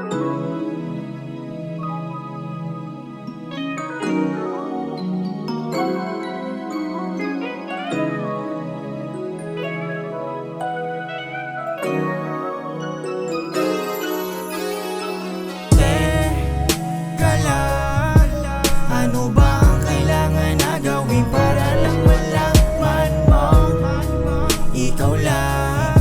Teka lang, ano ba ang kailangan na gawin para lang malaman mo? Ikaw lang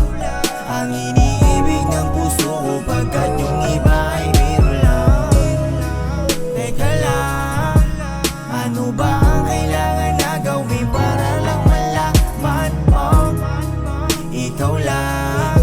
ang iniibig ng puso ko, pagkat yung iba ay biro lang. Teka lang, ano ba ang kailangan na gawin para lang malaman mo? Ikaw lang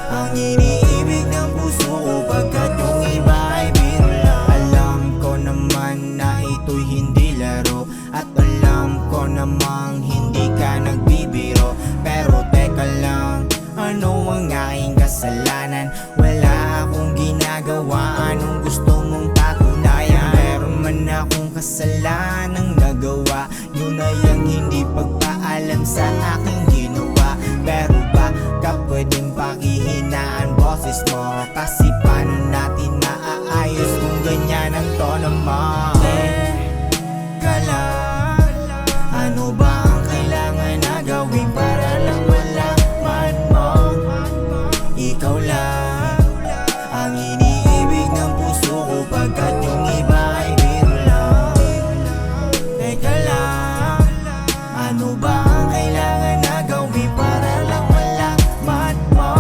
ang iniibig ng puso ko, pagkat yung iba ay biro lang. Alam ko naman na ito'y hindi laro, at alam ko namang hindi ka nagbibiro. Pero teka lang, ano ang aking kasalanan? Wala akong ginagawa, anong gusto mong patunayan? Meron man akong kasalanang nagawa, yun ay ang hindi pagpaalam sa aking ginawa. Pero baka pwedeng pakihinaan boses mo, kasi paano natin maaayos kung ganyan ang tono mo? Teka lang, ano ba ang kailangan na gawin para lang malaman mo? Ikaw lang ang iniibig ng puso ko, pagkat yung iba ay biro lang. Teka lang, ano ba ang kailangan na gawin para lang malaman mo?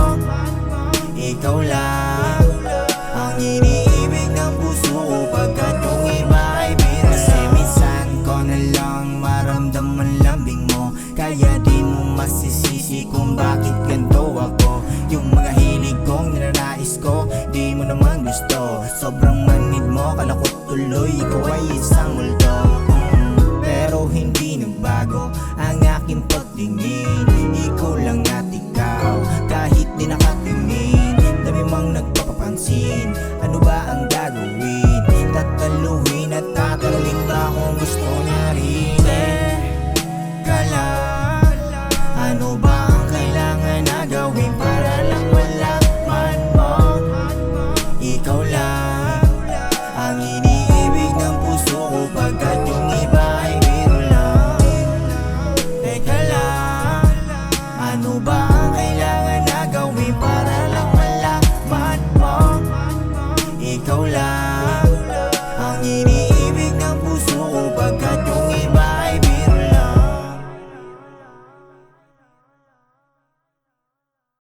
Ikaw lang ang iniibig ng puso ko, pagkat yung iba ay biro. Kasi minsan ko na lang maramdaman lambing mo, kaya di mo masisisi kung bakit ganito ako. Yung mga hilig kong ninanais ko, di mo naman gusto. Sobrang manid mo, kalakot tuloy, ikaw ay isang multo. Pero hindi nagbago ang aking pagtingin, ikaw lang at ikaw, kahit di nakatingin. Dami mang nagpapapansin, ano ba ang gagawin? Tataluhin